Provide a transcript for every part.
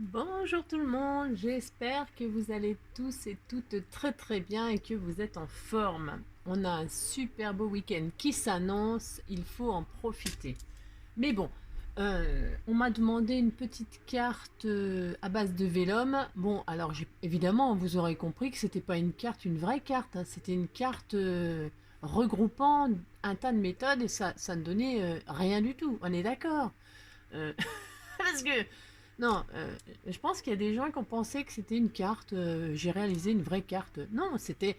Bonjour tout le monde, j'espère que vous allez tous et toutes très très bien et que vous êtes en forme. On a un super beau week-end qui s'annonce, il faut en profiter. Mais bon, on m'a demandé une petite carte à base de Vélum. Bon, alors évidemment, vous aurez compris que c'était pas une carte, une vraie carte, hein. C'était une carte regroupant un tas de méthodes et ça ne donnait rien du tout. On est d'accord? Euh, Parce que, non, je pense qu'il y a des gens qui ont pensé que c'était une carte, j'ai réalisé une vraie carte. Non, c'était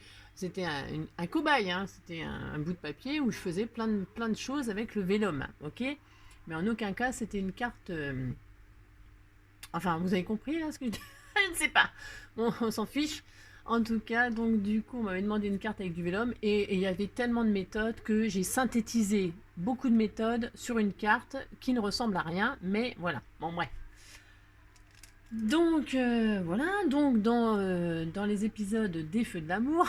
un cobaye, hein, c'était un bout de papier où je faisais plein de choses avec le Vélum, ok. Mais en aucun cas, c'était une carte. Enfin, vous avez compris là ce que je dis. Je ne sais pas. Bon, on s'en fiche. En tout cas, donc du coup, on m'avait demandé une carte avec du Vélum et il y avait tellement de méthodes que j'ai synthétisé beaucoup de méthodes sur une carte qui ne ressemble à rien, mais voilà. Bon, bref. Donc voilà, donc dans les épisodes des Feux de l'amour,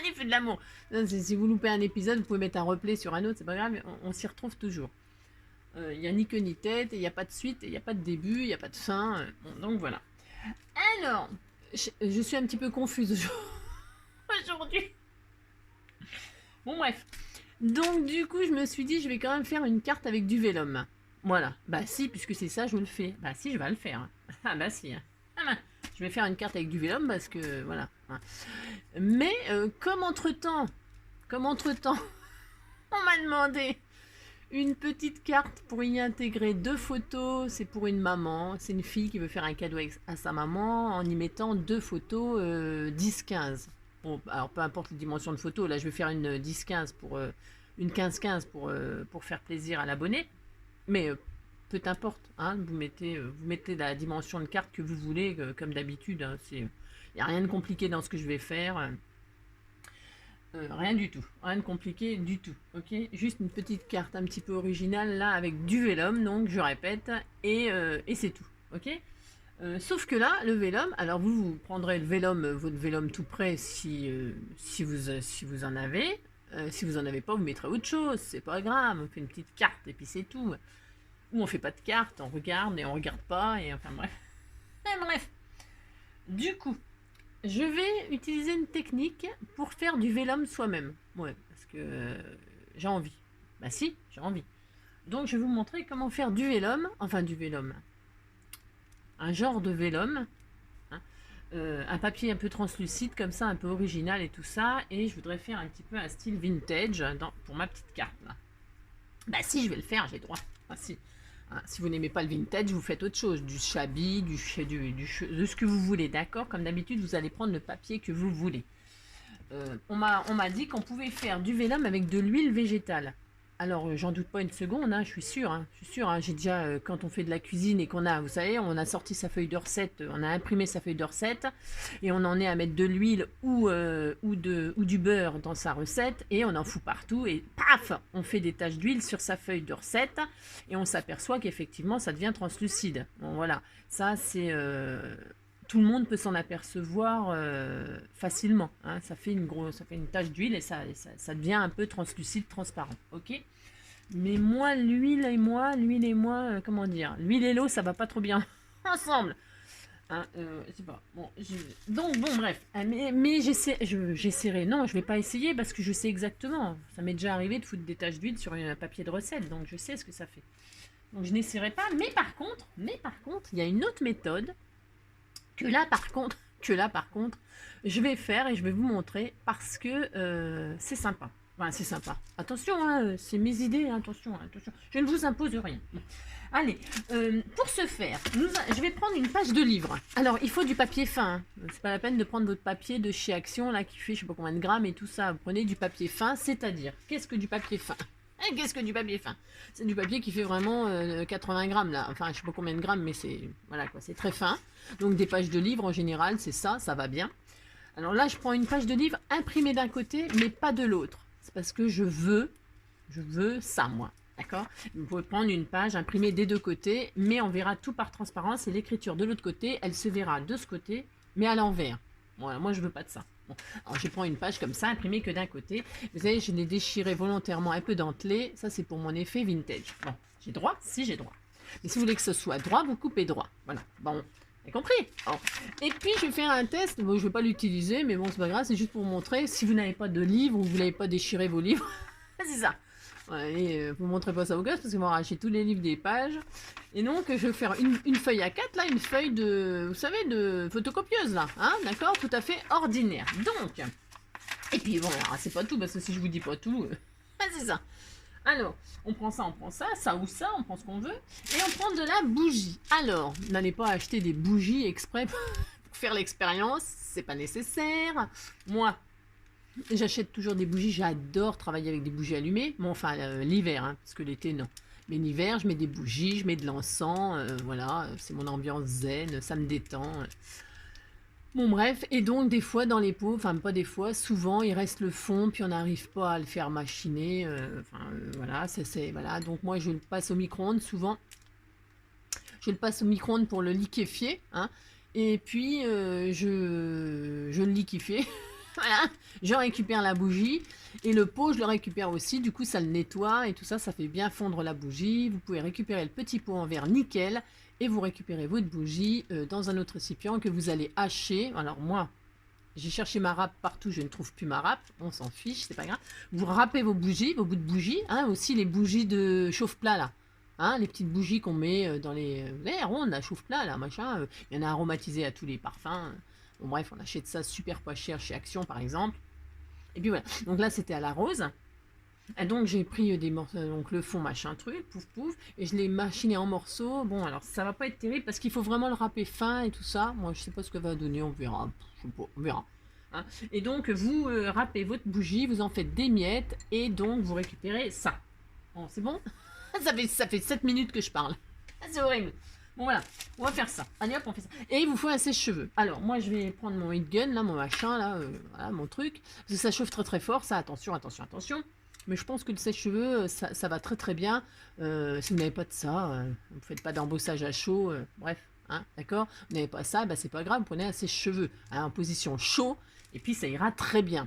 les Feux de l'amour, si vous loupez un épisode, vous pouvez mettre un replay sur un autre, c'est pas grave, on s'y retrouve toujours. Il n'y a ni queue ni tête, il n'y a pas de suite, il n'y a pas de début, il n'y a pas de fin, bon, donc voilà. Alors, je suis un petit peu confuse aujourd'hui. Bon bref, donc du coup je me suis dit je vais quand même faire une carte avec du vélum. Voilà, bah si, puisque c'est ça, je le fais. Bah si, je vais le faire. Ah bah si. Ah bah, je vais faire une carte avec du vélum parce que voilà. Mais comme entre-temps, on m'a demandé une petite carte pour y intégrer deux photos. C'est pour une maman, c'est une fille qui veut faire un cadeau à sa maman en y mettant deux photos 10-15. Bon, alors peu importe les dimensions de photos, là je vais faire une 10-15 pour une 15-15 pour faire plaisir à l'abonné. Mais peu importe, hein, vous mettez la dimension de carte que vous voulez, comme d'habitude. Hein, il n'y a rien de compliqué dans ce que je vais faire. Rien du tout, rien de compliqué du tout, ok. Juste une petite carte un petit peu originale là avec du vélum, donc je répète, et c'est tout, ok. Sauf que là, le vélum, alors vous prendrez le vélum, votre vélum tout prêt si vous en avez. Si vous en avez pas, vous mettrez autre chose, c'est pas grave, on fait une petite carte et puis c'est tout. Ou on fait pas de carte, on regarde et on regarde pas, et enfin bref. Bref, du coup, je vais utiliser une technique pour faire du vélum soi-même. Ouais, parce que j'ai envie. Bah si, j'ai envie. Donc je vais vous montrer comment faire du vélum, enfin du vélum, un genre de vélum, hein, un papier un peu translucide comme ça, un peu original et tout ça, et je voudrais faire un petit peu un style vintage pour ma petite carte là. Bah si, je vais le faire, j'ai droit. Ah si. Hein, si vous n'aimez pas le vintage, vous faites autre chose, du shabby, de ce que vous voulez, d'accord. Comme d'habitude, vous allez prendre le papier que vous voulez. On m'a dit qu'on pouvait faire du vélum avec de l'huile végétale. Alors, j'en doute pas une seconde, hein, je suis sûre. Hein, j'ai déjà, quand on fait de la cuisine et qu'on a, vous savez, on a sorti sa feuille de recette, on a imprimé sa feuille de recette, et on en est à mettre de l'huile ou du beurre dans sa recette, et on en fout partout, et paf, on fait des taches d'huile sur sa feuille de recette, et on s'aperçoit qu'effectivement, ça devient translucide. Bon, voilà, ça c'est tout le monde peut s'en apercevoir facilement. Hein. Ça fait une tache d'huile et ça devient un peu translucide, transparent. Ok. Mais moi, l'huile et moi, comment dire, l'huile et l'eau, ça va pas trop bien ensemble. Hein, je sais pas. Bon, donc bon, bref. Mais j'essaierai. Non, je vais pas essayer parce que je sais exactement. Ça m'est déjà arrivé de foutre des taches d'huile sur un papier de recette, donc je sais ce que ça fait. Donc je n'essaierai pas. Mais par contre, il y a une autre méthode que là par contre, je vais faire et je vais vous montrer parce que c'est sympa. Enfin, c'est sympa. Attention, hein, c'est mes idées, hein, attention, attention. Je ne vous impose rien. Allez, pour ce faire, je vais prendre une page de livre. Alors, il faut du papier fin. Hein. C'est pas la peine de prendre votre papier de chez Action, là, qui fait je sais pas combien de grammes et tout ça. Vous prenez du papier fin, c'est-à-dire, qu'est-ce que du papier fin? Qu'est-ce que du papier fin? C'est du papier qui fait vraiment 80 grammes là. Enfin, je sais pas combien de grammes, mais c'est voilà quoi, c'est très fin. Donc des pages de livres en général, c'est ça, ça va bien. Alors là, je prends une page de livre imprimée d'un côté, mais pas de l'autre. C'est parce que je veux ça moi. D'accord. Vous pouvez prendre une page imprimée des deux côtés, mais on verra tout par transparence et l'écriture de l'autre côté, elle se verra de ce côté, mais à l'envers. Voilà, moi je veux pas de ça. Bon. Alors je prends une page comme ça, imprimée que d'un côté. Vous savez, je l'ai déchiré volontairement un peu dentelé. Ça, c'est pour mon effet vintage. Bon, j'ai droit? Si, j'ai droit. Mais si vous voulez que ce soit droit, vous coupez droit. Voilà. Bon, je vais prendre une page comme ça, imprimée que d'un côté. Vous savez, je l'ai déchiré volontairement un peu dentelé. Ça, c'est pour mon effet vintage. Bon, j'ai droit? Si, j'ai droit. Mais si vous voulez que ce soit droit, vous coupez droit. Voilà. Bon, T'as compris? Bon. Et puis je vais faire un test, bon je vais pas l'utiliser, mais bon c'est pas grave, c'est juste pour vous montrer, si vous n'avez pas de livre ou vous n'avez pas déchiré vos livres, c'est ça. Ouais, et vous ne montrez pas ça aux gosses parce qu'ils vont arracher tous les livres des pages. Et donc je vais faire une feuille A4 là, une feuille de, vous savez, de photocopieuse là, hein, d'accord, tout à fait ordinaire. Donc, et puis bon, c'est pas tout parce que si je vous dis pas tout, c'est ça. Alors, on prend ça ou ça, on prend ce qu'on veut, et on prend de la bougie. Alors, n'allez pas acheter des bougies exprès pour faire l'expérience, c'est pas nécessaire. Moi, j'achète toujours des bougies, j'adore travailler avec des bougies allumées, bon, enfin l'hiver, hein, parce que l'été non. Mais l'hiver, je mets des bougies, je mets de l'encens, voilà, c'est mon ambiance zen, ça me détend. Bon bref, et donc des fois dans les pots, enfin pas des fois, souvent il reste le fond, puis on n'arrive pas à le faire machiner, voilà, voilà, donc moi je le passe au micro-ondes souvent, je le passe au micro-ondes pour le liquéfier, hein, et puis je le liquéfie, voilà, je récupère la bougie, et le pot je le récupère aussi, du coup ça le nettoie, et tout ça, ça fait bien fondre la bougie, vous pouvez récupérer le petit pot en verre nickel, et vous récupérez votre bougie dans un autre récipient que vous allez hacher. Alors moi, j'ai cherché ma râpe partout, je ne trouve plus ma râpe, on s'en fiche, c'est pas grave. Vous râpez vos bougies, vos bouts de bougies, hein, aussi les bougies de chauffe-plat là, hein, les petites bougies qu'on met dans les rondes, la chauffe-plat là, machin, il y en a aromatisé à tous les parfums. Bon bref, on achète ça super pas cher chez Action par exemple. Et puis voilà, donc là c'était à la rose. Et donc j'ai pris des morceaux, donc le fond machin truc, pouf pouf, et je l'ai machiné en morceaux. Bon alors ça va pas être terrible parce qu'il faut vraiment le râper fin et tout ça. Moi je sais pas ce que va donner, on verra. Je sais pas, on verra. Hein. Et donc vous râpez votre bougie, vous en faites des miettes et donc vous récupérez ça. Bon c'est bon. ça fait 7 minutes que je parle. C'est horrible. Bon voilà, on va faire ça. Allez hop, on fait ça. Et il vous faut un sèche-cheveux. Alors moi je vais prendre mon heat gun là, mon machin là, voilà mon truc. Parce que ça chauffe très très fort, ça attention, attention, attention. Mais je pense que le sèche-cheveux, ça va très très bien. Si vous n'avez pas de ça, vous ne faites pas d'embossage à chaud, bref, hein, d'accord. Vous n'avez pas ça, bah, c'est pas grave, vous prenez un sèche-cheveux hein, en position chaud, et puis ça ira très bien.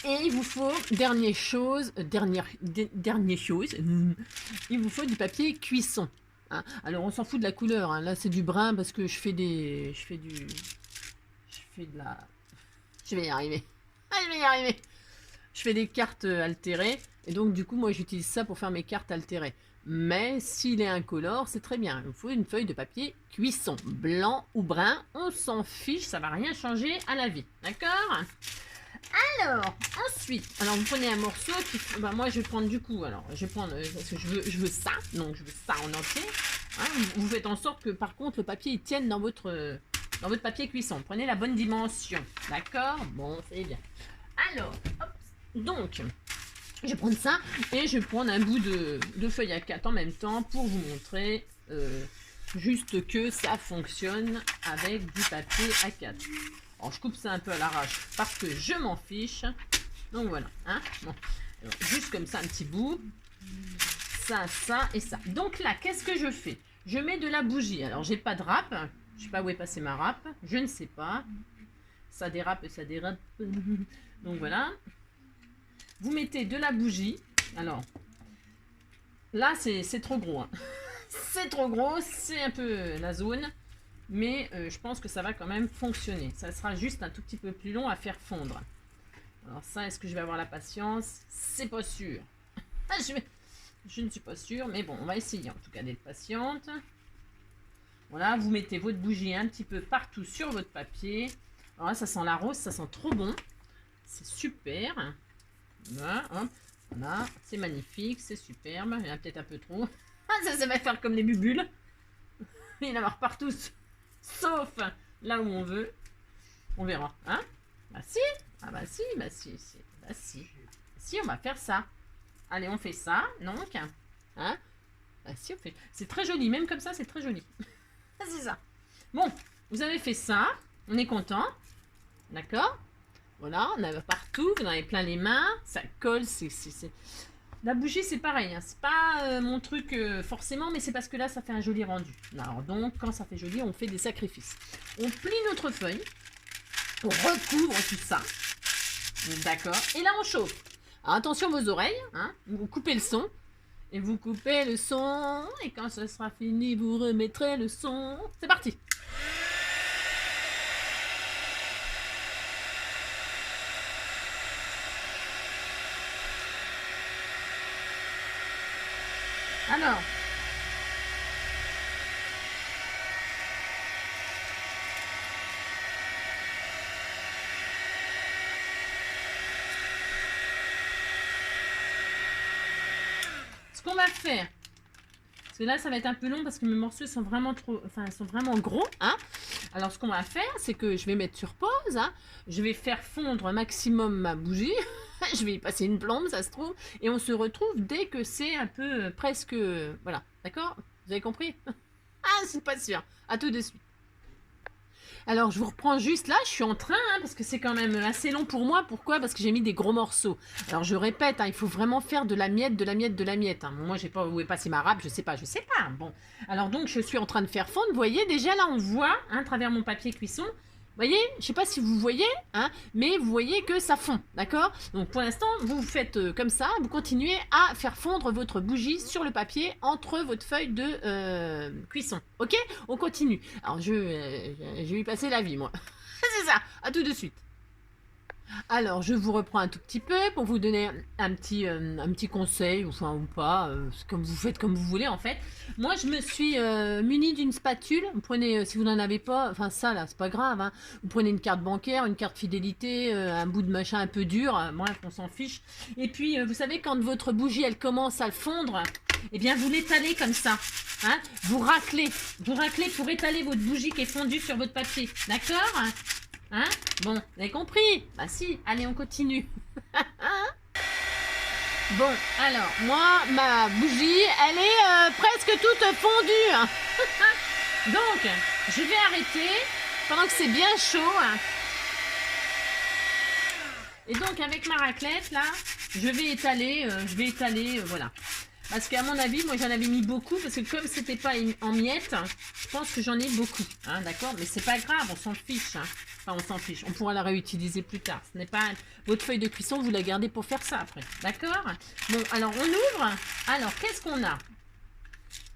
Et il vous faut, dernière chose, il vous faut du papier cuisson. Hein. Alors on s'en fout de la couleur, hein. Là c'est du brun parce que je vais y arriver. Ah, je vais y arriver. Je fais des cartes altérées, et donc du coup moi j'utilise ça pour faire mes cartes altérées. Mais s'il est incolore, c'est très bien. Il vous faut une feuille de papier cuisson, blanc ou brun, on s'en fiche, ça va rien changer à la vie, d'accord? Alors, ensuite, alors vous prenez un morceau, bah moi je vais prendre du coup, alors je vais prendre, parce que je veux ça, donc je veux ça en entier. Hein, vous faites en sorte que par contre le papier il tienne dans votre papier cuisson. Prenez la bonne dimension, d'accord? Bon, c'est bien. Alors, hop. Donc, je vais prendre ça et je vais prendre un bout de feuille A4 en même temps pour vous montrer juste que ça fonctionne avec du papier A4. Alors, je coupe ça un peu à l'arrache parce que je m'en fiche. Donc voilà, hein. Bon. Alors, juste comme ça, un petit bout. Ça, ça et ça. Donc là, qu'est-ce que je fais? Je mets de la bougie. Alors, j'ai pas de râpe. Je sais pas où est passée ma râpe. Je ne sais pas. Ça dérape et ça dérape. Donc voilà. Vous mettez de la bougie. Alors, là, c'est trop gros. Hein. C'est trop gros, c'est un peu la zone. Mais je pense que ça va quand même fonctionner. Ça sera juste un tout petit peu plus long à faire fondre. Alors ça, est-ce que je vais avoir la patience? C'est pas sûr. Je ne suis pas sûre, mais bon, on va essayer en tout cas d'être patiente. Voilà, vous mettez votre bougie un petit peu partout sur votre papier. Alors là, ça sent la rose, ça sent trop bon. C'est super. Voilà, hop, voilà, c'est magnifique, c'est superbe. Il y en a peut-être un peu trop. Ça va faire comme les bubules. Il y en a marre partout, sauf là où on veut. On verra, hein? Bah si, ah bah si, bah si, si, bah si. Si, on va faire ça. Allez, on fait ça, donc. Hein? Bah si, on fait. C'est très joli, même comme ça, c'est très joli. C'est ça. Bon, vous avez fait ça, on est content. D'accord? Voilà, on a partout, vous en avez plein les mains, ça colle, La bougie, c'est pareil, hein. C'est pas mon truc forcément, mais c'est parce que là, ça fait un joli rendu. Alors donc, quand ça fait joli, on fait des sacrifices. On plie notre feuille, on recouvre tout ça, d'accord, et là, on chauffe. Alors, attention vos oreilles, hein, vous coupez le son, Et vous coupez le son. Et quand ce sera fini, vous remettrez le son. C'est parti. Alors. Ce qu'on va faire, parce que là ça va être un peu long parce que mes morceaux sont vraiment trop, enfin sont vraiment gros, hein. Alors ce qu'on va faire, c'est que je vais mettre sur pause, hein. Je vais faire fondre un maximum ma bougie, je vais y passer une plombe, ça se trouve, et on se retrouve dès que c'est un peu presque, voilà, d'accord? Vous avez compris? Ah, c'est pas sûr. À tout de suite. Alors, je vous reprends juste là, je suis en train, hein, parce que c'est quand même assez long pour moi. Pourquoi? Parce que j'ai mis des gros morceaux. Alors, je répète, hein, il faut vraiment faire de la miette, de la miette, de la miette. Hein. Moi, j'ai pas où est passé ma râpe, je sais pas. Bon, alors donc, je suis en train de faire fondre. Vous voyez, déjà là, on voit, hein, à travers mon papier cuisson, vous voyez, je sais pas si vous voyez, hein, mais vous voyez que ça fond, d'accord? Donc pour l'instant, vous faites comme ça, vous continuez à faire fondre votre bougie sur le papier entre votre feuille de cuisson, ok? On continue. Alors je vais y passer la vie, moi. C'est ça, à tout de suite. Alors, je vous reprends un tout petit peu pour vous donner un petit conseil, enfin ou pas, comme vous faites comme vous voulez en fait. Moi, je me suis munie d'une spatule. Vous prenez, si vous n'en avez pas, enfin ça là, c'est pas grave. Hein. Vous prenez une carte bancaire, une carte fidélité, un bout de machin un peu dur, bref, on s'en fiche. Et puis, vous savez, quand votre bougie elle commence à fondre, eh bien, vous l'étalez comme ça. Hein, vous raclez pour étaler votre bougie qui est fondue sur votre papier. D'accord? Hein? Bon, vous avez compris? Bah si, allez, on continue. Bon, alors, moi, ma bougie, elle est presque toute fondue. Hein. Donc, je vais arrêter pendant que c'est bien chaud. Hein. Et donc, avec ma raclette, là, je vais étaler, voilà. Parce qu'à mon avis, moi j'en avais mis beaucoup, parce que comme c'était pas en miettes, je pense que j'en ai beaucoup, hein, d'accord? Mais c'est pas grave, on s'en fiche, hein. Enfin, on s'en fiche, on pourra la réutiliser plus tard. Ce n'est pas votre feuille de cuisson, vous la gardez pour faire ça après, d'accord? Bon, alors on ouvre. Alors, qu'est-ce qu'on a?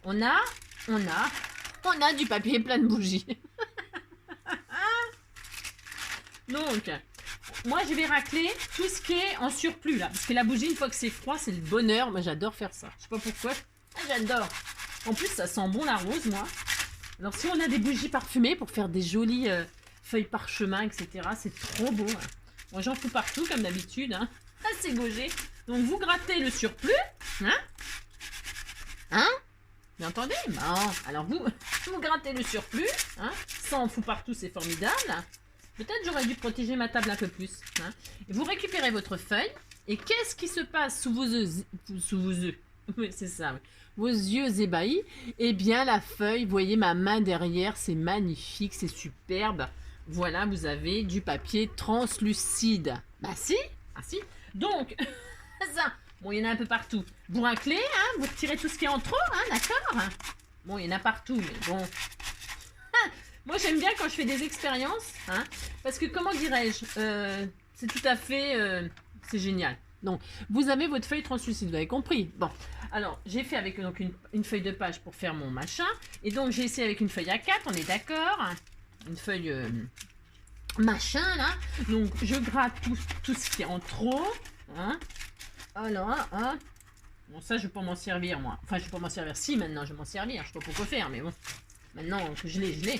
On a du papier plein de bougies. Donc, moi, je vais racler tout ce qui est en surplus, là. Parce que la bougie, une fois que c'est froid, c'est le bonheur. Moi, j'adore faire ça. Je sais pas pourquoi. J'adore. En plus, ça sent bon la rose, moi. Alors, si on a des bougies parfumées pour faire des jolies feuilles parchemin, etc., c'est trop beau. Hein. Moi, j'en fous partout, comme d'habitude. Hein. Ah, c'est gaugé. Donc, vous grattez le surplus. Hein? Hein? Vous entendez? Bon. Alors, vous grattez le surplus. Hein? Ça en fout partout, c'est formidable. Peut-être j'aurais dû protéger ma table un peu plus. Hein. Vous récupérez votre feuille. Et qu'est-ce qui se passe sous vos yeux? Oui, c'est ça. Oui. Vos yeux ébahis. Eh bien, la feuille, vous voyez ma main derrière, c'est magnifique, c'est superbe. Voilà, vous avez du papier translucide. Bah si, ah si. Donc, ça, bon, il y en a un peu partout. Vous raclez, hein, vous retirez tout ce qui est en trop, hein, d'accord? Bon, il y en a partout, mais bon... Moi, j'aime bien quand je fais des expériences, hein, parce que, comment dirais-je, c'est tout à fait, c'est génial. Donc, vous avez votre feuille translucide, vous avez compris. Bon, alors, j'ai fait avec donc, une feuille de page pour faire mon machin, et donc j'ai essayé avec une feuille A4, on est d'accord, hein, une feuille machin, là. Donc, je gratte tout ce qui est en trop, hein. Alors, hein. Bon, ça, je ne vais pas m'en servir, moi. Enfin, je ne vais pas m'en servir. Si, maintenant, je vais m'en servir. Je ne sais pas pourquoi faire, mais bon. Maintenant que je l'ai.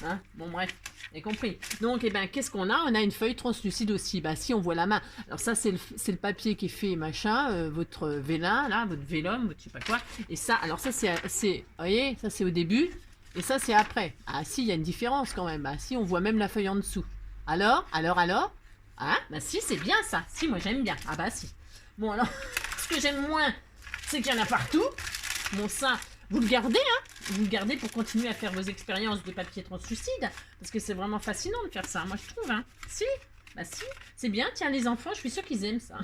Hein, bon bref, vous avez compris. Donc, eh ben, qu'est-ce qu'on a? On a une feuille translucide aussi. Bah, si on voit la main. Alors ça, c'est le papier qui est fait, machin, votre vélin, là, votre vélum, votre je sais pas quoi. Et ça, alors ça, vous voyez, ça c'est au début. Et ça, c'est après. Ah si, il y a une différence quand même. Ah si, on voit même la feuille en dessous. Alors? Ah, bah si, c'est bien ça. Si, moi j'aime bien. Ah bah si. Bon, alors, ce que j'aime moins, c'est qu'il y en a partout. Bon, ça... Vous le gardez, hein? Vous le gardez pour continuer à faire vos expériences de papier translucide. Parce que c'est vraiment fascinant de faire ça, moi je trouve, hein. Si, bah si, c'est bien. Tiens, les enfants, je suis sûre qu'ils aiment ça.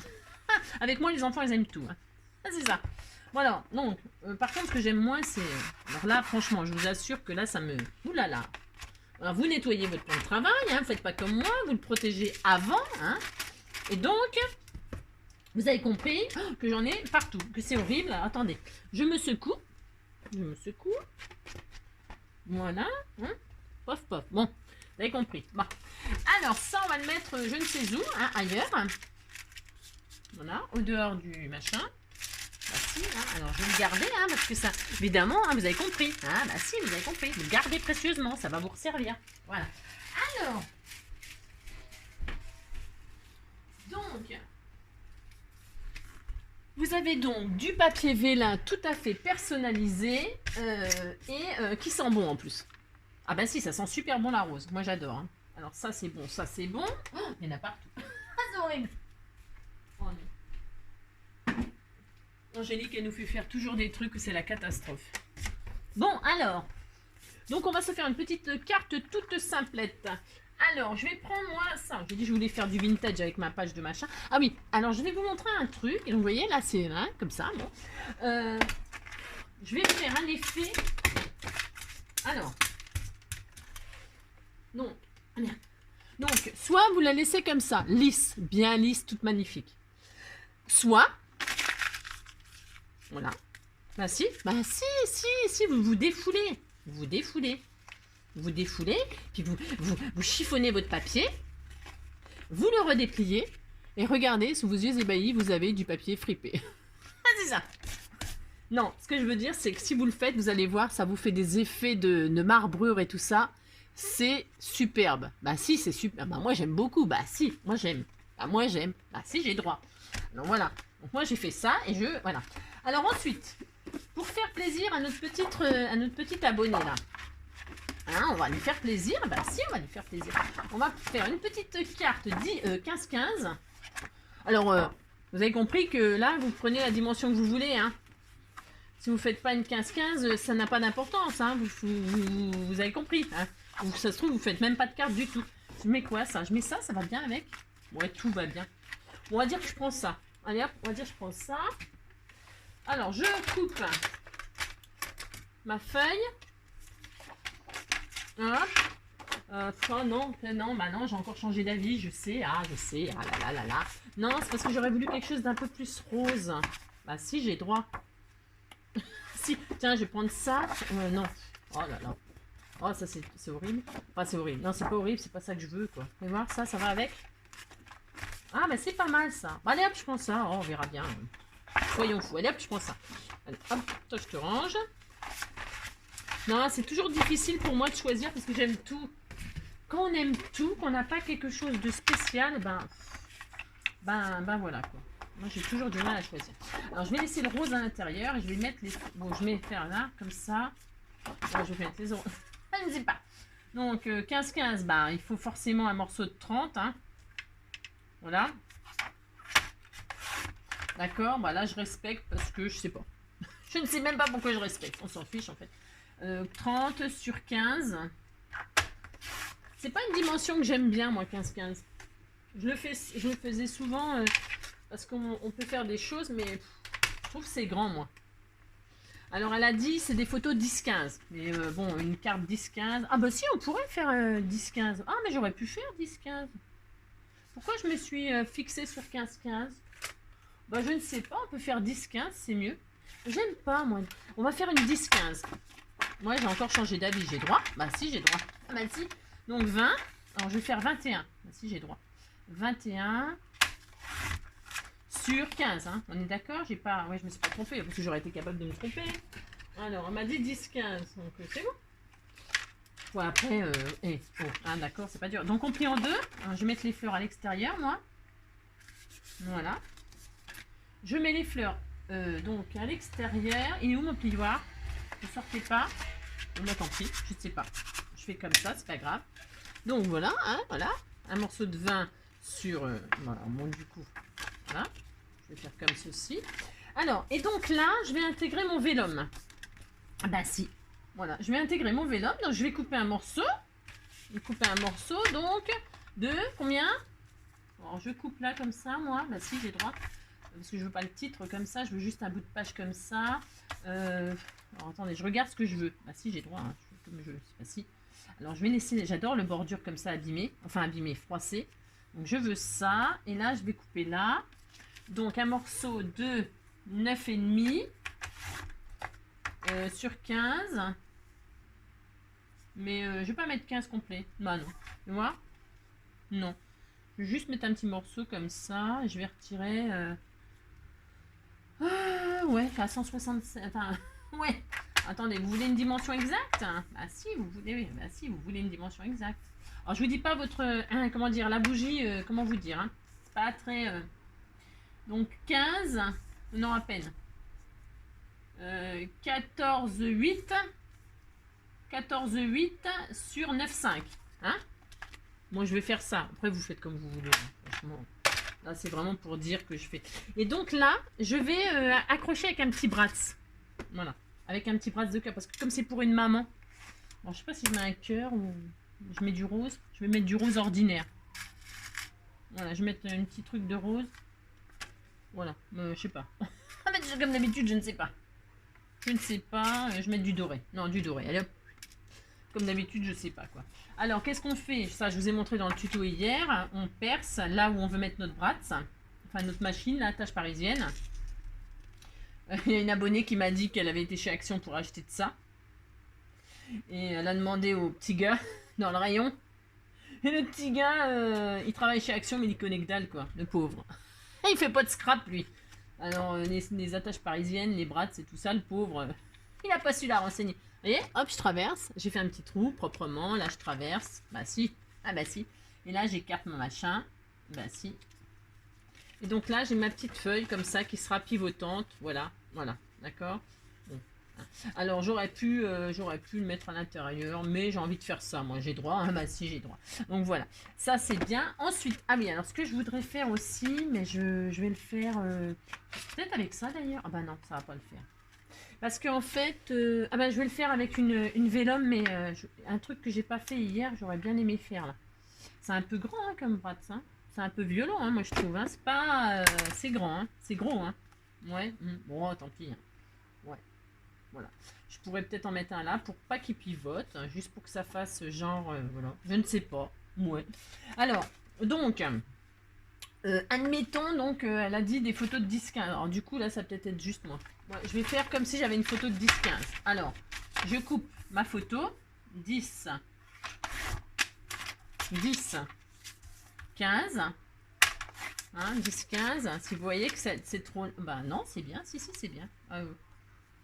Avec moi, les enfants, ils aiment tout. Hein. Ah, c'est ça. Voilà, donc, par contre, ce que j'aime moins, c'est... Alors là, franchement, je vous assure que là, ça me... Ouh là là. Alors, vous nettoyez votre plan de travail, hein. Faites pas comme moi, vous le protégez avant, hein. Et donc... Vous avez compris que j'en ai partout, que c'est horrible. Attendez, je me secoue. Voilà. Hein. Pof, pof. Bon, vous avez compris. Bon. Alors, ça, on va le mettre je ne sais où, hein, ailleurs. Voilà, au dehors du machin. Bah si, hein. Alors, je vais le garder, hein, parce que ça, évidemment, hein, vous avez compris. Hein, bah si, vous avez compris. Vous le gardez précieusement, ça va vous resservir. Voilà. Alors, donc, vous avez donc du papier vélin tout à fait personnalisé et qui sent bon en plus. Ah bah si, ça sent super bon la rose. Moi j'adore. Hein. Alors ça c'est bon, ça c'est bon. Oh, il y en a partout. Ah c'est horrible. Oh, non. Angélique, elle nous fait faire toujours des trucs où c'est la catastrophe. Bon alors, donc on va se faire une petite carte toute simplette. Alors, je vais prendre moi ça. J'ai dit que je voulais faire du vintage avec ma page de machin. Ah oui, alors je vais vous montrer un truc. Et donc, vous voyez, là, c'est hein, comme ça. Bon. Je vais faire un effet. Alors. Donc, soit vous la laissez comme ça, lisse, bien lisse, toute magnifique. Soit, voilà. Bah si, vous vous défoulez. Vous défoulez. Vous défoulez, puis vous chiffonnez votre papier, vous le redépliez, et regardez, sous vos yeux ébahis, vous avez du papier fripé. C'est ça. Non, ce que je veux dire, c'est que si vous le faites, vous allez voir, ça vous fait des effets de marbrure et tout ça. C'est superbe. Bah si, c'est super. Bah moi, j'aime beaucoup. Bah si, moi j'aime. Bah moi j'aime. Bah si, j'ai droit. Donc voilà. Donc moi, j'ai fait ça, et voilà. Alors ensuite, pour faire plaisir à notre petite abonnée, là, hein, on va lui faire plaisir. Bah si, on va lui faire plaisir. On va faire une petite carte 15-15. Alors, vous avez compris que là, vous prenez la dimension que vous voulez. Hein. Si vous ne faites pas une 15-15, ça n'a pas d'importance. Hein. Vous avez compris. Hein. Ou ça se trouve, vous ne faites même pas de carte du tout. Je mets quoi ça? Je mets ça, ça va bien avec? Ouais, tout va bien. On va dire que je prends ça. Allez hop, on va dire que je prends ça. Alors, je coupe ma feuille. Oh non, bah non, j'ai encore changé d'avis, je sais, ah là. Non, c'est parce que j'aurais voulu quelque chose d'un peu plus rose. Bah si, j'ai droit. Si, tiens, je vais prendre ça. Non, oh là là. Oh, ça c'est horrible. Enfin, c'est horrible. Non, c'est pas horrible, c'est pas ça que je veux, quoi. Vous voir, ça va avec. Ah, mais c'est pas mal, ça. Bah, allez, hop, je prends ça. Oh, on verra bien. Soyons fous. Allez, hop, je prends ça. Allez, hop, toi, je te range. Non, c'est toujours difficile pour moi de choisir parce que j'aime tout. Quand on aime tout, qu'on n'a pas quelque chose de spécial, ben voilà quoi. Moi j'ai toujours du mal à choisir. Alors je vais laisser le rose à l'intérieur et je vais mettre les. Bon, je vais faire là, comme ça. Bon, je vais mettre les autres. Je ne sais pas. Donc 15-15, bah il faut forcément un morceau de 30. Hein. Voilà. D'accord, bah là je respecte parce que je sais pas. Je ne sais même pas pourquoi je respecte. On s'en fiche en fait. 30 sur 15. C'est pas une dimension que j'aime bien, moi, 15-15. Je le faisais souvent parce qu'on peut faire des choses, mais je trouve que c'est grand, moi. Alors, elle a dit, c'est des photos 10-15. Mais bon, une carte 10-15. Ah bah si, on pourrait faire 10-15. Ah, mais j'aurais pu faire 10-15. Pourquoi je me suis fixée sur 15-15? Bah, je ne sais pas, on peut faire 10-15, c'est mieux. J'aime pas, moi. On va faire une 10-15. Moi, j'ai encore changé d'avis. J'ai droit? Bah si, j'ai droit. Ah bah si. Donc 20. Alors, je vais faire 21. Bah si, j'ai droit. 21 sur 15. Hein. On est d'accord? J'ai pas... Ouais, je me suis pas trompée. Parce que j'aurais été capable de me tromper. Alors, on m'a dit 10-15. Donc, c'est bon. Ouais, après... ah, d'accord, c'est pas dur. Donc, on plie en deux. Alors, je vais mettre les fleurs à l'extérieur, moi. Voilà. Je mets les fleurs donc à l'extérieur. Il est où mon plioir? Ne sortez pas. Bon, tant pis, je ne sais pas. Je fais comme ça, c'est pas grave. Donc voilà, hein, voilà. Un morceau de vin sur... voilà, bon, du coup, voilà. Je vais faire comme ceci. Alors, et donc là, je vais intégrer mon vélum. Ah bah si. Voilà, je vais intégrer mon vélum. Donc, je vais couper un morceau. Je vais couper un morceau, donc, de combien? Alors, je coupe là, comme ça, moi. Bah si, j'ai droit. Parce que je veux pas le titre comme ça. Je veux juste un bout de page comme ça. Alors, attendez, je regarde ce que je veux. Bah si, j'ai droit. Hein. Je fais comme je veux. Bah si. Alors, je vais laisser... J'adore le bordure comme ça, abîmé. Enfin, abîmé, froissé. Donc, je veux ça. Et là, je vais couper là. Donc un morceau de 9,5 sur 15. Mais je vais pas mettre 15 complet. Bah non. Tu vois? Non. Je vais juste mettre un petit morceau comme ça. Je vais retirer... ouais, à 167... Enfin, ouais. Attendez, vous voulez une dimension exacte? Bah si, vous voulez... Bah si, vous voulez une dimension exacte. Alors, je vous dis pas votre... comment dire, la bougie, comment vous dire, hein. C'est pas très... Donc, 15... Non, à peine. 14,8... 14,8 sur 9,5. Hein? Moi, je vais faire ça. Après, vous faites comme vous voulez. Franchement, là, c'est vraiment pour dire que je fais. Et donc là, je vais accrocher avec un petit bratz. Voilà. Avec un petit bratz de cœur. Parce que comme c'est pour une maman. Alors, je sais pas si je mets un cœur ou je mets du rose. Je vais mettre du rose ordinaire. Voilà, je vais mettre un petit truc de rose. Voilà. Je sais pas. En fait, comme d'habitude, je ne sais pas. Je ne sais pas. Je vais mettre du doré. Non, du doré. Allez hop. Comme d'habitude, je sais pas quoi. Alors, qu'est-ce qu'on fait? Ça, je vous ai montré dans le tuto hier. On perce là où on veut mettre notre bratz. Enfin, notre machine, la tâche parisienne. Il y a une abonnée qui m'a dit qu'elle avait été chez Action pour acheter de ça. Et elle a demandé au petit gars dans le rayon. Et le petit gars, il travaille chez Action, mais il connaît que dalle, quoi. Le pauvre. Et il fait pas de scrap, lui. Alors, les attaches parisiennes, les bratz et tout ça, le pauvre, il a pas su la renseigner. Vous voyez, hop, je traverse. J'ai fait un petit trou proprement. Là, je traverse. Bah si. Ah bah si. Et là, j'écarte mon machin. Bah si. Et donc là, j'ai ma petite feuille comme ça qui sera pivotante. Voilà. Voilà. D'accord. Bon. Alors, j'aurais pu le mettre à l'intérieur. Mais j'ai envie de faire ça. Moi, j'ai droit. Ah bah si, j'ai droit. Donc voilà. Ça, c'est bien. Ensuite, ah oui, alors ce que je voudrais faire aussi, mais je vais le faire peut-être avec ça d'ailleurs. Ah bah non, ça va pas le faire. Parce qu'en fait, ah bah, je vais le faire avec une Vélum, mais un truc que j'ai pas fait hier, j'aurais bien aimé faire là. C'est un peu grand hein, comme bratz, hein. C'est un peu violent, hein, moi je trouve. Hein. C'est pas, c'est grand, hein. C'est gros, hein. Ouais. Bon, tant pis. Hein. Ouais. Voilà. Je pourrais peut-être en mettre un là pour pas qu'il pivote, hein, juste pour que ça fasse genre, voilà. Je ne sais pas. Ouais. Alors, donc. Admettons, donc, elle a dit des photos de 10-15. Alors, du coup, là, ça peut être juste moi. Ouais, je vais faire comme si j'avais une photo de 10-15. Alors, je coupe ma photo. 10, 10, 15. Hein, 10, 15. Si vous voyez que c'est trop... Bah non, c'est bien. Si, c'est bien.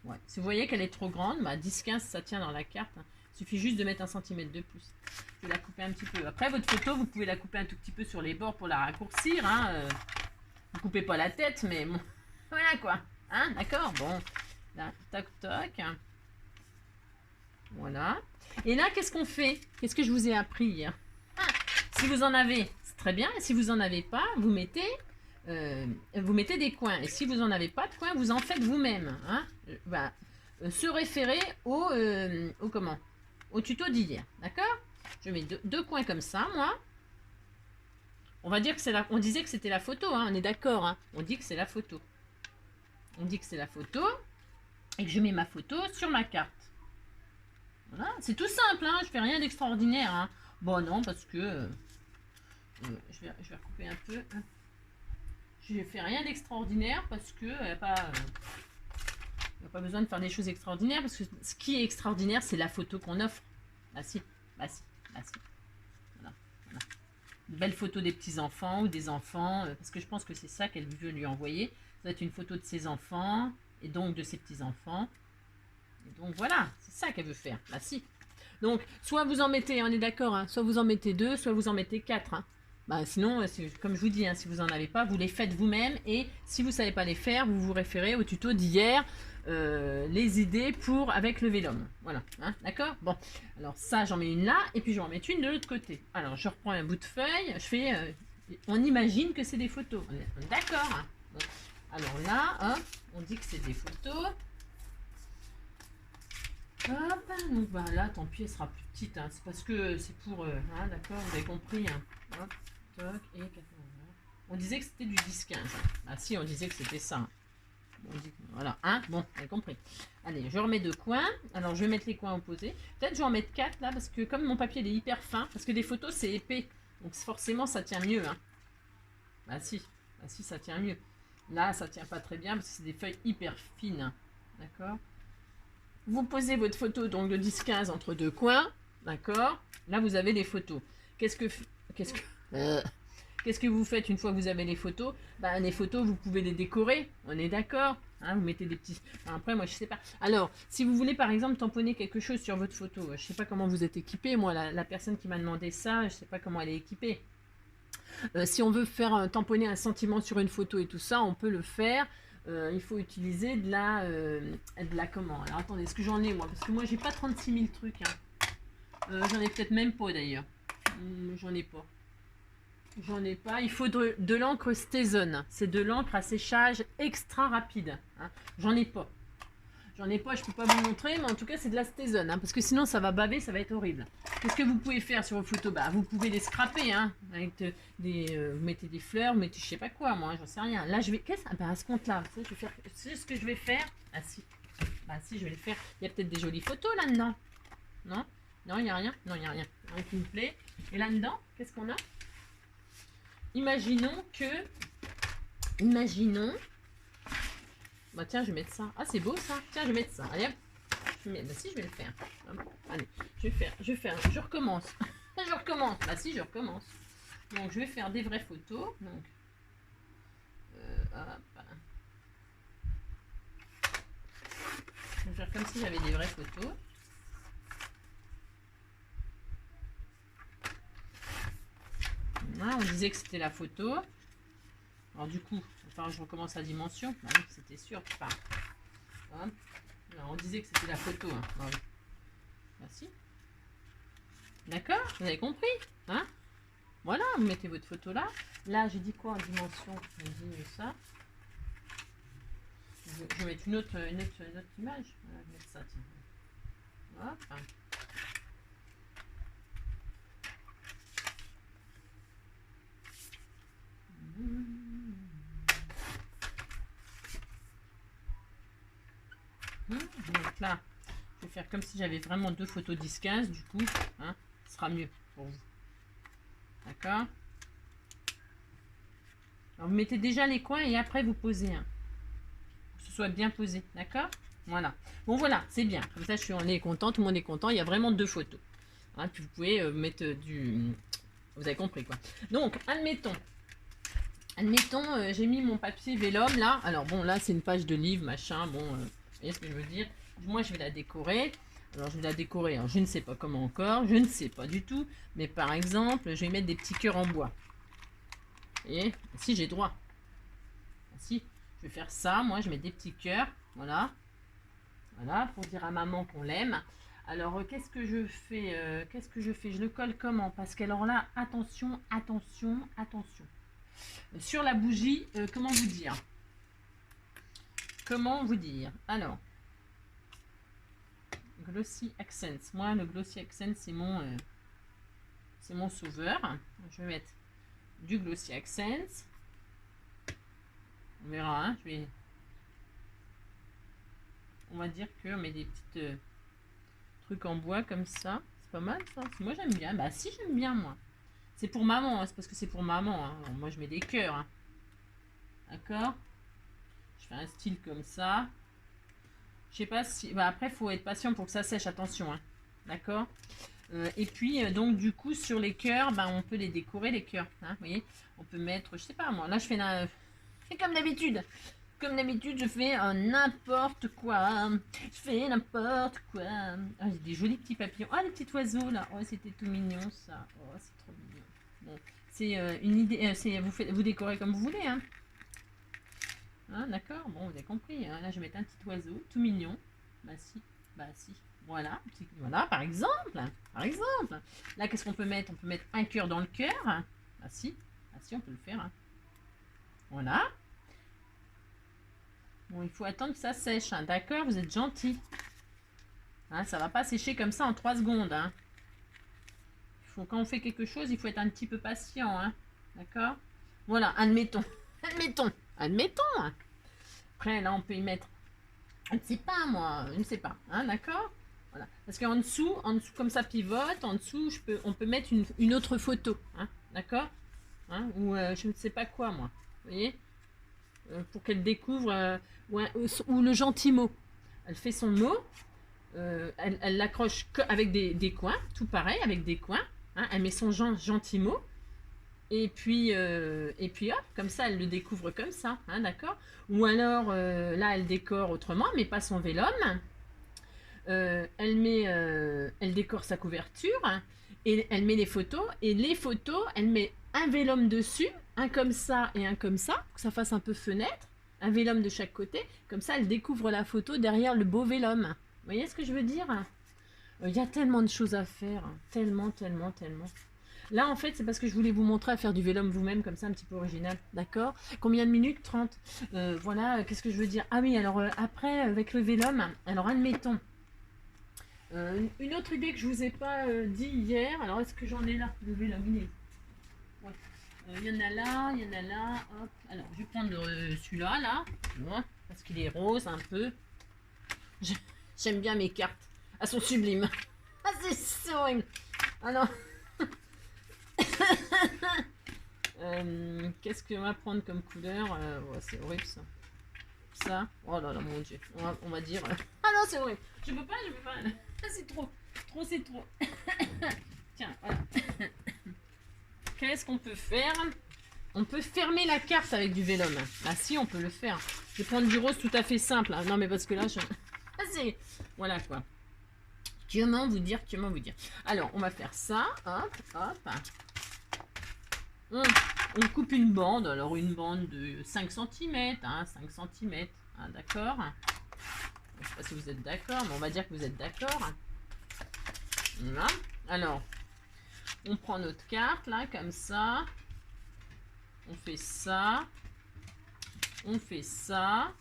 Ouais. Si vous voyez qu'elle est trop grande, bah 10, 15, ça tient dans la carte. Il suffit juste de mettre 1 cm de plus. Je vais la couper un petit peu. Après, votre photo, vous pouvez la couper un tout petit peu sur les bords pour la raccourcir. Hein. Vous coupez pas la tête, mais bon. Voilà quoi. Hein, d'accord. Bon. Là, toc, toc. Voilà. Et là, qu'est-ce qu'on fait? Qu'est-ce que je vous ai appris hier? Si vous en avez, c'est très bien. Et si vous en avez pas, vous mettez des coins. Et si vous en avez pas de coins, vous en faites vous-même. Hein. Se référer au comment? Au tuto d'hier. D'accord? Je mets deux coins comme ça, moi. On va dire que c'est on disait que c'était la photo, hein, on est d'accord. Hein. On dit que c'est la photo. On dit que c'est la photo. Et que je mets ma photo sur ma carte. Voilà, c'est tout simple, hein, je fais rien d'extraordinaire. Hein. Bon, non, parce que... je vais recouper un peu. Hein. Je fais rien d'extraordinaire parce que il n'y a pas besoin de faire des choses extraordinaires. Parce que ce qui est extraordinaire, c'est la photo qu'on offre. Bah si, bah si, bah si. Voilà, voilà. Une belle photo des petits-enfants ou des enfants. Parce que je pense que c'est ça qu'elle veut lui envoyer. Ça va être une photo de ses enfants et donc de ses petits-enfants. Et donc voilà, c'est ça qu'elle veut faire. Bah si. Donc, soit vous en mettez, on est d'accord, hein, soit vous en mettez 2, soit vous en mettez 4. Hein. Bah, sinon, comme je vous dis, hein, si vous n'en avez pas, vous les faites vous-même. Et si vous ne savez pas les faire, vous vous référez au tuto d'hier, les idées avec le Vélum. Voilà, hein, d'accord. Bon, alors ça, j'en mets une là, et puis je vais en mettre une de l'autre côté. Alors, je reprends un bout de feuille, je fais... on imagine que c'est des photos. On est d'accord. Hein. Bon. Alors là, hop, on dit que c'est des photos. Hop, donc bah là, tant pis, elle sera plus petite. Hein. C'est parce que c'est pour... hein, d'accord, vous avez compris. Hein. Hop, toc, et 14. On disait que c'était du 10-15. Hein. Ah si, on disait que c'était ça. Hein. On dit, voilà, hein, bon, vous avez compris. Allez, je remets 2 coins. Alors, je vais mettre les coins opposés. Peut-être je vais en mettre 4 là, parce que comme mon papier il est hyper fin, parce que des photos c'est épais. Donc forcément, ça tient mieux. Hein. Bah si, ça tient mieux. Là, ça tient pas très bien parce que c'est des feuilles hyper fines. D'accord? Vous posez votre photo donc de 10-15 entre deux coins. D'accord? Là, vous avez les photos. Qu'est-ce que... Qu'est-ce que... Qu'est-ce que vous faites une fois que vous avez les photos? Ben, les photos, vous pouvez les décorer. On est d'accord, hein? Vous mettez des petits... Enfin, après, moi, je sais pas. Alors, si vous voulez, par exemple, tamponner quelque chose sur votre photo, je sais pas comment vous êtes équipé. Moi, la personne qui m'a demandé ça, je sais pas comment elle est équipée. Si on veut faire tamponner un sentiment sur une photo et tout ça, on peut le faire. Il faut utiliser de la comment? Alors, attendez, est-ce que j'en ai, moi? Parce que moi, j'ai pas 36 000 trucs. Hein. J'en ai peut-être même pas, d'ailleurs. J'en ai pas. J'en ai pas. Il faut de l'encre Stézone. C'est de l'encre à séchage extra rapide. Hein. J'en ai pas. J'en ai pas, je peux pas vous montrer, mais en tout cas, c'est de la Stézone. Hein, parce que sinon, ça va baver, ça va être horrible. Qu'est-ce que vous pouvez faire sur vos photos? Bah, vous pouvez les scraper. Hein, avec vous mettez des fleurs, vous mettez je sais pas quoi, moi, j'en sais rien. Là, je vais. Qu'est-ce que bah, à ce compte-là, je vais faire. C'est ce que je vais faire. Ah, si. Bah, si, je vais le faire. Il y a peut-être des jolies photos là-dedans. Non? Non, il n'y a rien? Non, il n'y a rien. Un qui me plaît. Et là-dedans, qu'est-ce qu'on a? Imaginons. Bah tiens, je vais mettre ça. Ah, c'est beau ça. Tiens, je vais mettre ça. Allez hop. Bah si, je vais le faire. Allez, je recommence. Je recommence. Bah si, je recommence. Donc, je vais faire des vraies photos. Donc, hop. Je vais faire comme si j'avais des vraies photos. Là, on disait que c'était la photo. Alors du coup, enfin, je recommence la dimension. Bah oui, c'était sûr. Enfin, hein. Alors, on disait que c'était la photo. Hein. Ah oui. Merci. D'accord? Vous avez compris? Hein? Voilà, vous mettez votre photo là. Là, j'ai dit quoi en dimension? Je dis ça. Je vais mettre une autre image. Voilà, je vais mettre ça, tiens. Hop. Donc là, je vais faire comme si j'avais vraiment deux photos 10-15, du coup, hein, ce sera mieux pour vous. D'accord? Alors, vous mettez déjà les coins et après vous posez un. Que ce soit bien posé, d'accord? Voilà. Bon, voilà, c'est bien. Comme ça, on est content, tout le monde est content. Il y a vraiment deux photos. Hein, puis vous pouvez mettre du... Vous avez compris, quoi. Donc, admettons, j'ai mis mon papier Vélum, là. Alors, bon, là, c'est une page de livre, machin, bon... vous voyez ce que je veux dire? Moi, je vais la décorer. Alors, je vais la décorer. Alors, je ne sais pas comment encore. Je ne sais pas du tout. Mais par exemple, je vais mettre des petits cœurs en bois. Vous voyez? Si, j'ai droit. Si, je vais faire ça. Moi, je mets des petits cœurs. Voilà. Voilà, pour dire à maman qu'on l'aime. Alors, qu'est-ce que je fais? Je le colle comment? Parce qu'alors là, attention, attention, attention. Sur la bougie, comment vous dire? Comment vous dire? Alors, Glossy Accents. Moi, le Glossy Accents, c'est mon sauveur. Je vais mettre du Glossy Accents. On verra, hein, on va dire qu'on met des petites trucs en bois comme ça. C'est pas mal, ça. Moi, j'aime bien. Bah, si, j'aime bien, moi. C'est pour maman, hein. C'est parce que c'est pour maman. Hein. Alors, moi, je mets des cœurs. Hein. D'accord? Je fais un style comme ça. Je sais pas si... Bah, après, il faut être patient pour que ça sèche. Attention, hein. D'accord? Et puis, donc, du coup, sur les cœurs, bah, on peut les décorer, les cœurs. Hein, vous voyez? On peut mettre, je sais pas, moi. Là, je fais comme d'habitude. Comme d'habitude, je fais n'importe quoi. Je fais n'importe quoi. Ah, j'ai des jolis petits papillons. Ah, les petits oiseaux, là. Oh, c'était tout mignon, ça. Oh, c'est trop mignon. Bon, c'est une idée. Vous décorez comme vous voulez, hein. Hein, d'accord? Bon, vous avez compris. Hein. Là, je vais mettre un petit oiseau, tout mignon. Bah, si. Bah, si. Voilà. Voilà, par exemple. Par exemple. Là, qu'est-ce qu'on peut mettre? On peut mettre un cœur dans le cœur. Bah, si. Bah, si, on peut le faire. Hein. Voilà. Bon, il faut attendre que ça sèche, hein. D'accord? Vous êtes gentil. Hein, ça va pas sécher comme ça en 3 secondes. Hein. Quand on fait quelque chose, il faut être un petit peu patient. Hein. D'accord? Voilà, admettons. Admettons. Hein. Après, là, on peut y mettre... Je ne sais pas, moi. Je ne sais pas. Hein, d'accord? Voilà. Parce qu'en dessous, comme ça pivote, en dessous, on peut mettre une autre photo. Hein. D'accord? Hein, ou je ne sais pas quoi, moi. Vous voyez? pour qu'elle découvre, ou le gentil mot. Elle fait son mot, elle l'accroche avec des coins, tout pareil, avec des coins. Hein, elle met son gentil mot. Et puis hop, comme ça, elle le découvre comme ça, hein, d'accord. Ou alors, là, elle décore autrement, mais pas son vélum. Elle décore sa couverture, hein, et elle met les photos. Et les photos, elle met un vélum dessus, un comme ça et un comme ça, que ça fasse un peu fenêtre. Un vélum de chaque côté. Comme ça, elle découvre la photo derrière le beau vélum. Vous voyez ce que je veux dire? Il y a tellement de choses à faire. Tellement, tellement, tellement. Là, en fait, c'est parce que je voulais vous montrer à faire du vélum vous-même, comme ça, un petit peu original. D'accord? Combien de minutes? 30. Voilà, qu'est-ce que je veux dire? Ah oui, alors après, avec le vélum, alors admettons, une autre idée que je vous ai pas dit hier, alors est-ce que j'en ai là? Le vélum, il est. Ouais. Il y en a là, il y en a là. Hop. Alors, je vais prendre celui-là, là, ouais, parce qu'il est rose un peu. J'aime bien mes cartes. Elles sont sublimes. Ah, c'est horrible. Alors. Qu'est-ce qu'on va prendre comme couleur? Ouais, c'est horrible ça. Ça. Oh là là, mon dieu. On va dire. Ah non, c'est horrible. Je peux pas. Ah, c'est trop. Trop, c'est trop. Tiens, voilà. Qu'est-ce qu'on peut faire? On peut fermer la carte avec du vélum. Ah si, on peut le faire. Je vais prendre du rose tout à fait simple. Non, mais parce que là, ah, c'est. Voilà quoi. Comment vous dire? Alors, on va faire ça. Hop, hop. On coupe une bande, alors une bande de 5 cm, hein, 5 cm, hein, d'accord. Je ne sais pas si vous êtes d'accord, mais on va dire que vous êtes d'accord. Voilà. Alors, on prend notre carte, là, comme ça. On fait ça. On fait ça.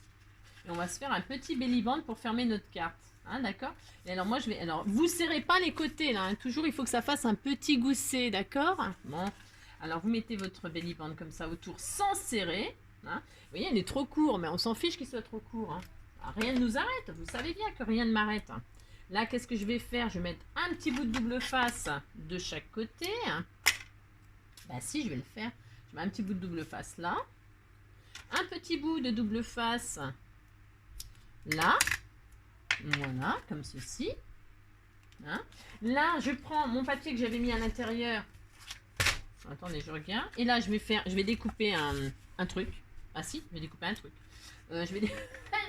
Et on va se faire un petit belly band pour fermer notre carte. Hein, d'accord. Et alors, moi, je vais... Alors, vous serrez pas les côtés, là. Hein, toujours, il faut que ça fasse un petit gousset, d'accord. Bon. Alors, vous mettez votre belly band comme ça autour sans serrer. Hein. Vous voyez, il est trop court, mais on s'en fiche qu'il soit trop court. Hein. Alors, rien ne nous arrête. Vous savez bien que rien ne m'arrête. Hein. Là, qu'est-ce que je vais faire? Je vais mettre un petit bout de double face de chaque côté. Hein. Bah si, je vais le faire. Je mets un petit bout de double face là. Un petit bout de double face là. Voilà, comme ceci. Hein. Là, je prends mon papier que j'avais mis à l'intérieur. Attendez, je regarde. Et là, je vais découper un truc. Ah si, je vais découper un truc. Je vais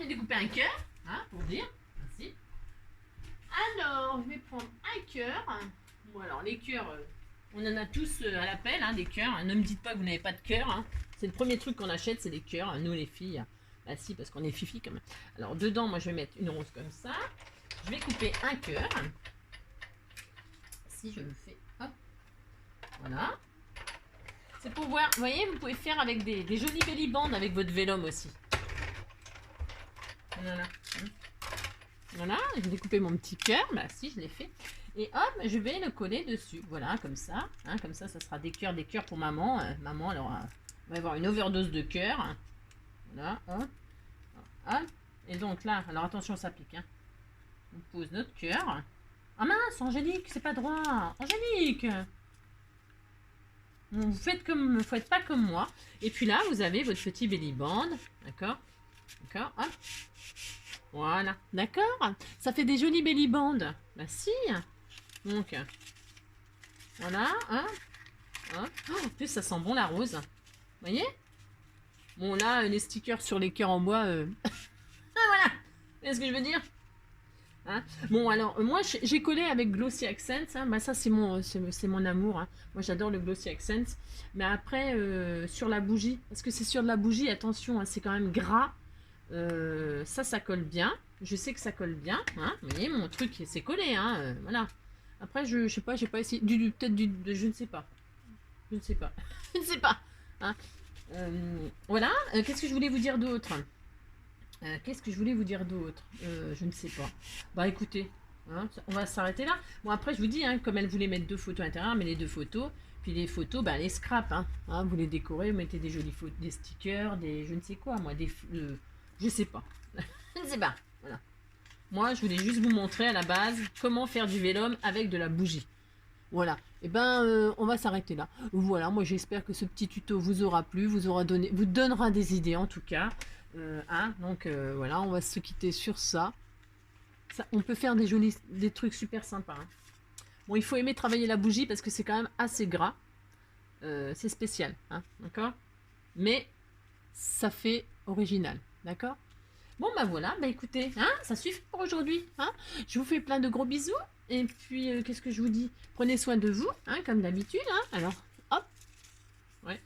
découper un cœur, hein, pour dire. Ainsi. Alors, je vais prendre un cœur. Bon, alors, les cœurs, on en a tous à l'appel, hein, des cœurs. Ne me dites pas que vous n'avez pas de cœur. Hein. C'est le premier truc qu'on achète, c'est des cœurs. Nous, les filles. Bah si, parce qu'on est fifi quand même. Alors, dedans, moi, je vais mettre une rose comme ça. Je vais couper un cœur. Si je le fais, hop. Voilà. C'est pour voir, vous voyez, vous pouvez faire avec des jolis belly bands avec votre vélum aussi. Voilà. Voilà, je vais découper mon petit cœur, bah si, je l'ai fait. Et hop, je vais le coller dessus. Voilà, comme ça. Hein, comme ça, ça sera des cœurs pour maman. Maman, elle va avoir une overdose de cœur. Voilà, hop. Hop. Et donc là, alors attention, ça pique. Hein. On pose notre cœur. Ah mince, Angélique, c'est pas droit. Angélique! Vous faites pas comme moi. Et puis là, vous avez votre petit belly band. D'accord? D'accord? Hop. Voilà. D'accord? Ça fait des jolis belly bands. Bah si. Donc, voilà. Hop. Hop. Oh, en plus, ça sent bon la rose. Vous voyez? Bon, là, les stickers sur les cœurs en bois. Ah, voilà! Vous voyez ce que je veux dire? Hein. Bon alors moi j'ai collé avec Glossy Accents, hein. Bah, ça c'est mon amour, hein. Moi j'adore le Glossy Accents, mais après sur la bougie, parce que c'est sur de la bougie, attention, hein, c'est quand même gras, ça colle bien, je sais que ça colle bien, hein. Vous voyez mon truc c'est collé, hein, voilà. Après je sais pas, j'ai pas essayé, peut-être je ne sais pas, je ne sais pas, je ne sais pas, hein. Voilà, qu'est-ce que je voulais vous dire d'autre? Je ne sais pas. Bah écoutez, hein, on va s'arrêter là. Bon après je vous dis, hein, comme elle voulait mettre 2 photos à l'intérieur, mais les 2 photos. Puis les photos, bah les scraps, hein, vous les décorez, vous mettez des jolies photos, des stickers, des je ne sais quoi, moi, je sais pas. Je ne sais pas, voilà. Moi je voulais juste vous montrer à la base comment faire du vélum avec de la bougie. Voilà, et ben on va s'arrêter là. Voilà, moi j'espère que ce petit tuto vous aura plu, vous donnera des idées en tout cas. Hein, donc voilà, on va se quitter sur ça. On peut faire des trucs super sympas. Hein. Bon, il faut aimer travailler la bougie parce que c'est quand même assez gras. C'est spécial, hein, d'accord? Mais ça fait original, d'accord? Bon, bah voilà, bah écoutez, hein, ça suffit pour aujourd'hui. Hein. Je vous fais plein de gros bisous. Et puis, qu'est-ce que je vous dis? Prenez soin de vous, hein, comme d'habitude. Hein. Alors, hop, ouais,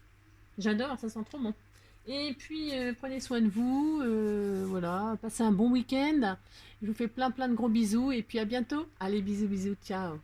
j'adore, ça sent trop bon. Et puis, prenez soin de vous. Voilà, passez un bon week-end. Je vous fais plein de gros bisous. Et puis, à bientôt. Allez, bisous, bisous, ciao.